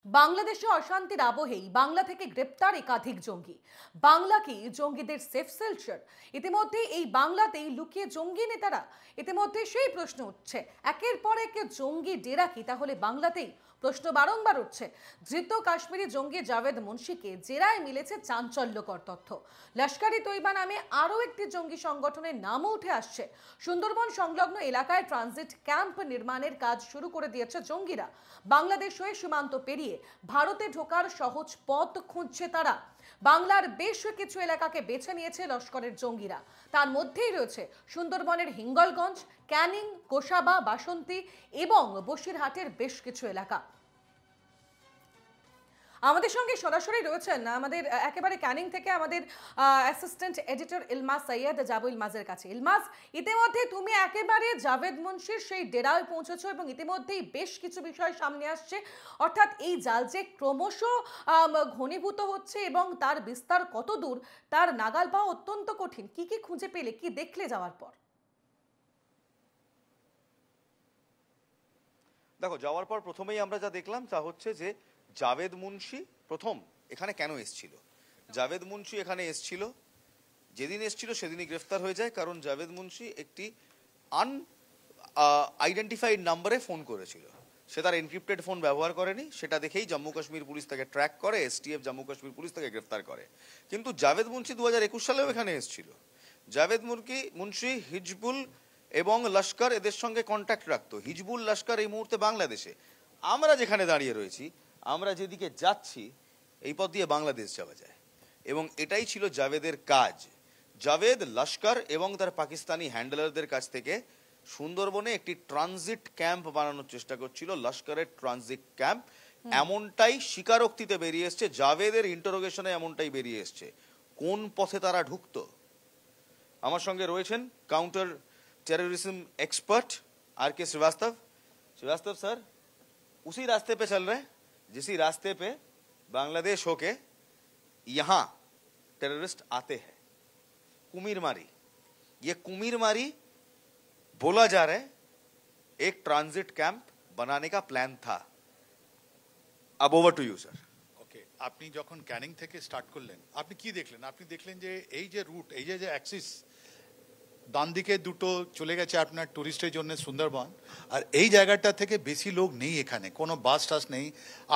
বাংলাদেশে অশান্তির আবহেই বাংলা থেকে গ্রেপ্তার একাধিক জঙ্গি। বাংলা কি জঙ্গিদের সেফ সেল্টার? ইতিমধ্যে এই বাংলাতেই লুকিয়ে জঙ্গি নেতারা। ইতিমধ্যে সেই প্রশ্ন উঠছে, একের পর এক জঙ্গি ডেরা কি তাহলে বাংলাতেই? প্রশ্ন বারংবার উঠছে। ধৃত কাশ্মীরি জঙ্গি জাভেদ মুন্সিকে জেরায় মিলেছে চাঞ্চল্যকর তথ্য। লস্কর-ই তৈবা নামে আরও একটি জঙ্গি সংগঠনের নামও উঠে আসছে। সুন্দরবন সংলগ্ন এলাকায় ট্রানজিট ক্যাম্প নির্মাণের কাজ শুরু করে দিয়েছে জঙ্গিরা। বাংলাদেশ হয়ে সীমান্ত পেরিয়ে ভারতে ঢোকার সহজ পথ খুঁজছে তারা। বাংলার বেশ কিছু এলাকাকে বেছে নিয়েছে লস্করের জঙ্গিরা। তার মধ্যেই রয়েছে সুন্দরবনের হিঙ্গলগঞ্জ, ক্যানিং, গোসাবা, বাসন্তী এবং বসিরহাটের বেশ কিছু এলাকা। আমাদের সঙ্গে সরাসরি রয়েছেন আমাদের একেবারে ক্যানিং থেকে আমাদের অ্যাসিস্ট্যান্ট এডিটর ইলমাস সৈয়দ। যাবো ইলমাসের কাছে। ইলমাস, ইতিমধ্যে তুমি একেবারে জাভেদ মুন্সির সেই ডেরায় পৌঁছেছো এবং ইতিমধ্যেই বেশ কিছু বিষয় সামনে আসছে, অর্থাৎ এই জাল যে ক্রমশ ঘনীভূত হচ্ছে এবং তার বিস্তার কত দূর তার নাগাল পাওয়া অত্যন্ত কঠিন। কি কি খুঁজে পেলে, কি দেখলে যাওয়ার পর? দেখো, যাওয়ার পর প্রথমেই আমরা যা দেখলাম তা হচ্ছে যে জাভেদ মুন্সি প্রথম এখানে কেন এসেছিল। জাভেদ মুন্সি এখানে এসেছিল, যেদিন এসেছিল সেদিনই গ্রেফতার হয়ে যায়, কারণ জাভেদ মুন্সি একটি আইডেন্টিফাইড নাম্বারে ফোন করেছিল। সে তার এনক্রিপ্টেড ফোন ব্যবহার করেনি, সেটা দেখেই জম্মু কাশ্মীর পুলিশ তাকে ট্র্যাক করে, এসটিএফ জম্মু কাশ্মীর পুলিশ তাকে গ্রেফতার করে। কিন্তু জাভেদ মুন্সি 2021 সালেও এখানে এসেছিল। জাভেদ মুন্সি হিজবুল এবং লস্কর এদের সঙ্গে কন্ট্যাক্ট রাখতো। হিজবুল, লস্কর এই মুহূর্তে বাংলাদেশে। আমরা যেখানে দাঁড়িয়ে রয়েছি, আমরা যেদিকে যাচ্ছি, এই পথ দিয়ে বাংলাদেশ যাওয়া যায় এবং এটাই ছিল জাভেদের কাজ। জাভেদ লস্কর এবং তার পাকিস্তানি হ্যান্ডলারদের কাছ থেকে সুন্দরবনে একটি ট্রানজিট ক্যাম্প বানানোর চেষ্টা করছিল। লস্করের ট্রানজিট ক্যাম্প এমনটাই স্বীকারোক্তিতে বেরিয়ে এসছে, জাভেদের ইন্টারোগেশনে এমনটাই বেরিয়ে এসছে। কোন পথে তারা ঢুকতো? আমার সঙ্গে রয়েছেন counter terrorism expert R K. Srivastava sir, उसी रास्ते पे चल रहे हैं जिसी रास्ते पे बांग्लादेश होके यहाँ टेररिस्ट आते हैं। कुमीरमारी, ये कुमीरमारी बोला जा रहा है एक ट्रांजिट कैंप बनाने का प्लान था। अब ओवर टू यू सर। ওকে, আপনি যখন ক্যানিং থেকে স্টার্ট করলেন, আপনি কি দেখলেন? আপনি দেখলেন যে এই যে রুট, এই যে অ্যাক্সিস, ডান দিকে দুটো চলে গেছে আপনার টুরিস্টের জন্য সুন্দরবন, আর এই জায়গাটা থেকে বেশি লোক নেই, এখানে কোনো বাস টাস নেই।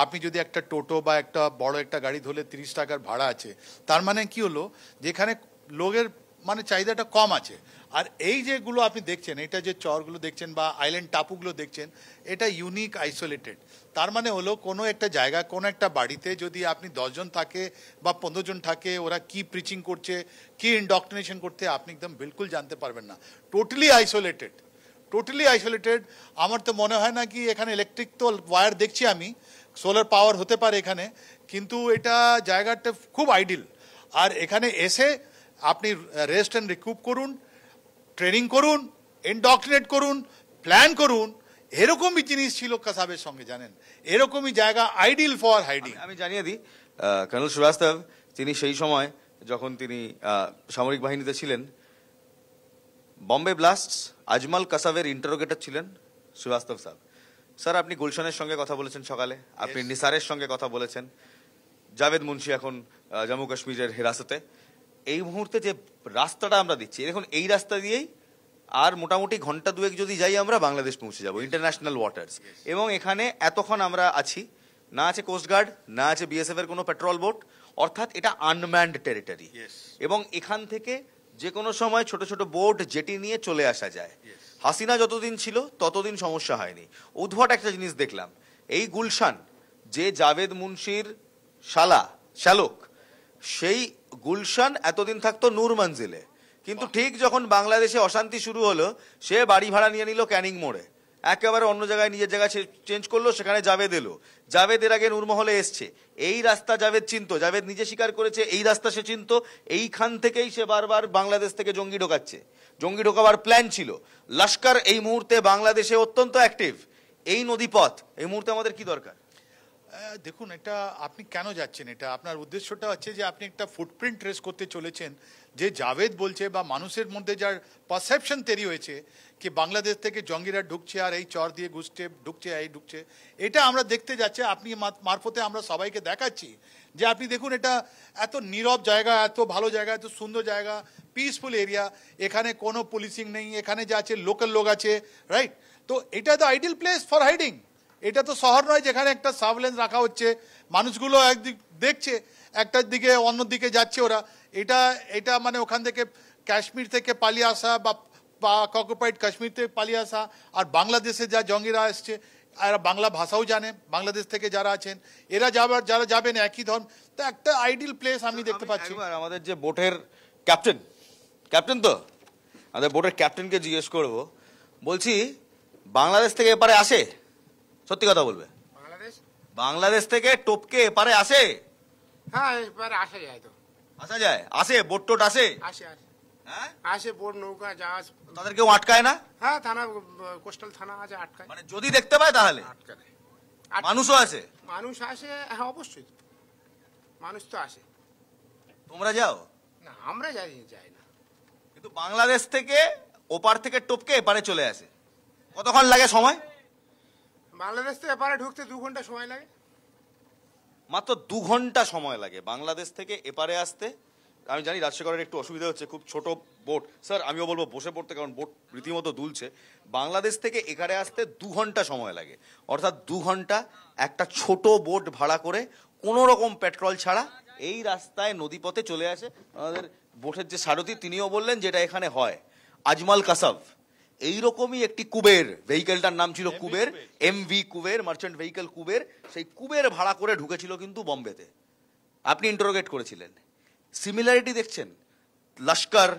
আপনি যদি একটা টোটো বা একটা বড় একটা গাড়ি ধরলে 30 টাকার ভাড়া আছে, তার মানে কি হলো যেখানে লোকের মানে চাহিদাটা কম আছে। আর এই যেগুলো আপনি দেখছেন, এটা যে চরগুলো দেখছেন বা আইল্যান্ড টাপুগুলো দেখছেন, এটা ইউনিক আইসোলেটেড। তার মানে হলো কোনো একটা জায়গা, কোনো একটা বাড়িতে যদি আপনি 10 জন থাকে বা 15 জন থাকে, ওরা কি প্রিচিং করছে, কি ইন্ডক্ট্রিনেশন করতে আপনি একদম বিলকুল জানতে পারবেন না। Totally isolated. আমার তো মনে হয় না কি এখানে ইলেকট্রিক তো ওয়্যার দেখছি আমি, সোলার পাওয়ার হতে পারে এখানে, কিন্তু এটা জায়গাটা খুব আইডিয়াল। আর এখানে এসে আপনি রেস্ট অ্যান্ড রিকুপ করুন, ট্রেনিং করুন, ইন্ডক্ট্রিনেট করুন, প্ল্যান করুন। এরকমই জিনিস ছিল কাসাবের সঙ্গে, জানেন, এরকমই জায়গা আইডিয়াল ফর হাইডিং। আমি জানিয়ে দিই, কর্নেল শ্রীবাস্তব তিনি সেই সময় যখন তিনি সামরিক বাহিনীতে ছিলেন, বম্বে ব্লাস্টস আজমল কাসাবের ইন্টারোগেটর ছিলেন শ্রীবাস্তব সাহেব। স্যার, আপনি গুলশনের সঙ্গে কথা বলেছেন সকালে, আপনি নিসারের সঙ্গে কথা বলেছেন। জাভেদ মুন্সি এখন জম্মু কাশ্মীরের হেরাসতে। এই মুহূর্তে যে রাস্তাটা আমরা দিচ্ছি, দেখুন এই রাস্তা দিয়েই আর মোটামুটি ঘন্টা দুয়েক যদি যাই আমরা বাংলাদেশ পৌঁছে যাব, ইন্টারন্যাশনাল ওয়াটার্স। এবং এখানে এতক্ষণ আমরা আছি, না আছে কোস্টগার্ড, না আছে বিএসএফ এর কোনো পেট্রোল বোট, অর্থাৎ এটা আনম্যান্ড টেরিটরি। এবং এখান থেকে যে কোনো সময় ছোট ছোট বোট জেটি নিয়ে চলে আসা যায়। হাসিনা যতদিন ছিল ততদিন সমস্যা হয়নি। উদ্ভট একটা জিনিস দেখলাম, এই গুলশান যে জাভেদ মুন্সির শ্যালক, সেই গুলশান এতদিন থাকতো নূর মঞ্জিলে, কিন্তু ঠিক যখন বাংলাদেশে অশান্তি শুরু হলো, সে বাড়ি ভাড়া নিয়ে নিল ক্যানিং মোড়ে, একেবারে অন্য জায়গায় নিজের জায়গায় চেঞ্জ করলো, সেখানে জাভেদ এলো। জাভেদ এর আগে নূরমহলে এসছে, এই রাস্তা জাভেদ চিনতো, জাভেদ নিজে স্বীকার করেছে এই রাস্তা সে চিনতো। এইখান থেকেই সে বারবার বাংলাদেশ থেকে জঙ্গি ঢোকাচ্ছে, জঙ্গি ঢোকাবার প্ল্যান ছিল। লস্কর এই মুহূর্তে বাংলাদেশে অত্যন্ত অ্যাক্টিভ। এই নদীপথ এই মুহূর্তে আমাদের কি দরকার? দেখুন, এটা আপনি কেন যাচ্ছেন? এটা আপনার উদ্দেশ্যটা হচ্ছে যে আপনি একটা ফুটপ্রিন্ট ট্রেস করতে চলেছেন, যে জাভেদ বলছে বা মানুষের মধ্যে যার পারসেপশন তৈরি হয়েছে কি বাংলাদেশ থেকে জঙ্গিরা ঢুকছে আর এই চর দিয়ে ঘুষছে ঢুকছে এই ঢুকছে, এটা আমরা দেখতে যাচ্ছি। আপনি মারফতে আমরা সবাইকে দেখাচ্ছি যে আপনি দেখুন, এটা এত নীরব জায়গা, এত ভালো জায়গা, এত সুন্দর জায়গা, পিসফুল এরিয়া, এখানে কোনো পুলিশিং নেই, এখানে যা আছে লোকাল লোক আছে, রাইট? তো এটা তো আইডিয়াল প্লেস ফর হাইডিং। এটা তো শহর নয় যেখানে একটা সার্ভেলেন্স রাখা হচ্ছে, মানুষগুলো একদিক দেখছে, একটার দিকে অন্য দিকে যাচ্ছে ওরা। এটা এটা মানে ওখান থেকে কাশ্মীর থেকে পালিয়ে আসা বা অকুপাইড কাশ্মীর থেকে পালিয়ে আসা, আর বাংলাদেশে যা জঙ্গিরা আসছে, আর বাংলা ভাষাও জানে বাংলাদেশ থেকে যারা আছেন, এরা যারা যাবেন একই ধর্ম, তো একটা আইডিয়াল প্লেস আমি দেখতে পাচ্ছি। আমাদের যে বোটের ক্যাপ্টেন তো আমাদের বোটের ক্যাপ্টেনকে জিজ্ঞেস করবো, বলছি বাংলাদেশ থেকে এপারে আসে? সত্যি কথা বলবে, বাংলাদেশ থেকে টপকে এপারে আসে? হ্যাঁ, এবারে আসা যায় তো। আসা যায়? আসে? বোট টোট আসে? আসে আসে হ্যাঁ, আসে, বোট নৌকা জাহাজ। তাদের কেউ আটকায় না? হ্যাঁ, থানা কোস্টাল থানা আছে, আটকায়। মানে যদি দেখতে পায় তাহলে আটকায়। মানুষও আছে? মানুষ আসে, হ্যাঁ অবশ্যই তো। মানুষ তো আসে। তোমরা যাও না, আমরা যাই না। কিন্তু বাংলাদেশ থেকে ওপার থেকে টপকে এপারে চলে আসে, কতক্ষণ লাগে সময়? বাংলাদেশ থেকে এপারে ঢুকতে 2 ঘন্টা সময় লাগে। মাত্র 2 ঘন্টা সময় লাগে বাংলাদেশ থেকে এপারে আসতে। আমি জানি রাজশেখরের একটু অসুবিধা হচ্ছে, খুব ছোট বোট। স্যার আমিও বলবো বসে পড়তে, কারণ বোট রীতিমতো দুলছে। বাংলাদেশ থেকে এখানে আসতে 2 ঘন্টা সময় লাগে, অর্থাৎ 2 ঘন্টা একটা ছোট বোট ভাড়া করে কোনো রকম পেট্রোল ছাড়া এই রাস্তায় নদীপথে চলে আসে। আমাদের বোটের যে সারথি তিনিও বললেন যেটা এখানে হয় আজমাল কাসাব, এইরকমই একটি কুবের, ভেহিকেলটার নাম ছিল Kuber, MV Kuber, merchant vehicle Kuber. সেই কুবের ভাড়া করে ঢুকেছিল কিন্তু বম্বেতে। আপনি ইন্টারোগেট করেছিলেন, সিমিলারিটি দেখছেন? লস্কর,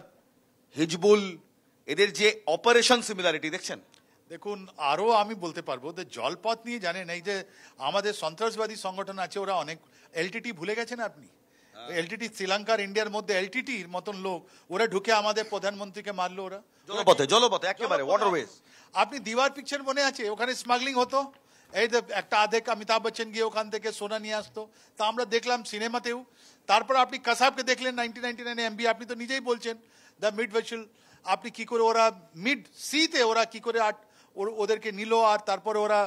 হিজবুল, এদের যে অপারেশন সিমিলারিটি দেখছেন? দেখুন, আরও আমি বলতে পারবো যে জলপথ নিয়ে জানেন, এই যে আমাদের সন্ত্রাসবাদী সংগঠন আছে, ওরা অনেক এলটিটি ভুলে গেছেন আপনি? এলটিটি শ্রীলঙ্কার ইন্ডিয়ার মধ্যে এলটিটির মতন লোক, ওরা ঢুকে আমাদের প্রধানমন্ত্রীকে মারলো। ওরা জলপথে একেবারে ওয়াটারওয়েজ। আপনি দিওয়ার পিকচার মনে আছে? ওখানে স্মাগলিং হতো, এই যে একটা আধেক অমিতাভ বচ্চন গিয়ে ওখান থেকে সোনা নিয়ে আসতো, তা আমরা দেখলাম সিনেমাতেও। তারপর আপনি কাসাবকে দেখলেন 1999 এমবি, আপনি তো নিজেই বলছেন দ্য মিড ভেসেল, আপনি কি করে ওরা মিড সিতে ওরা কি করে ওদেরকে নিল, আর তারপরে ওরা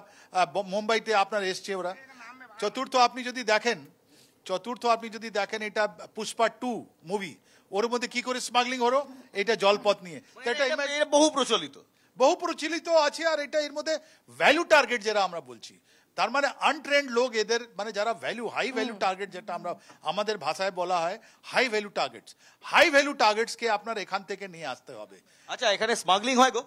মুম্বাইতে আপনার এসছে ওরা। চতুর্থ আপনি যদি দেখেন এটা পুষ্পা 2 মুভি, ওর মধ্যে কি করে স্মাগলিং হলো, এটা জলপথ নিয়ে। এটা বহু প্রচলিত আছে, আর এটা এর মধ্যে ভ্যালু টার্গেট যারা আমরা বলছি, তার মানে আনট্রেন্ড লোক, এদের মানে যারা হাই ভ্যালু টার্গেট, যেটা আমরা আমাদের ভাষায় বলা হয় হাই ভ্যালু টার্গেটসকে আপনার এখান থেকে নিয়ে আসতে হবে। আচ্ছা, এখানে স্মাগলিং হয় গো?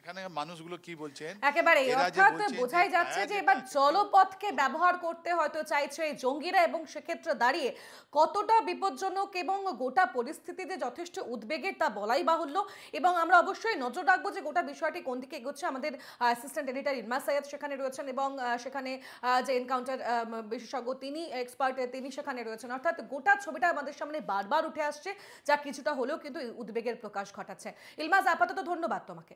এখানে মানুষগুলো কি বলছেন একেবারে, অর্থাৎ বোঝাই যাচ্ছে যে এবার জলপথকে ব্যবহার করতে হয়তো চাইছে এই জঙ্গিরা, এবং সেক্ষেত্রে দাঁড়িয়ে কতটা বিপজ্জনক এবং গোটা পরিস্থিতিতে যথেষ্ট উদ্বেগের তা বলাই বাহুল্য। এবং আমরা অবশ্যই নজর রাখবো যে গোটা বিষয়টি কোন দিকে এগোচ্ছে। আমাদের অ্যাসিস্ট্যান্ট এডিটর ইলমা সৈয়দ সেখানে রয়েছেন, এবং সেখানে যে এনকাউন্টার বিশেষজ্ঞ তিনি এক্সপার্ট তিনি সেখানে রয়েছেন। অর্থাৎ গোটা ছবিটা আমাদের সামনে বারবার উঠে আসছে, যা কিছুটা হলেও কিন্তু উদ্বেগের প্রকাশ ঘটাচ্ছে। ইলমাজ, আপাতত ধন্যবাদ তোমাকে।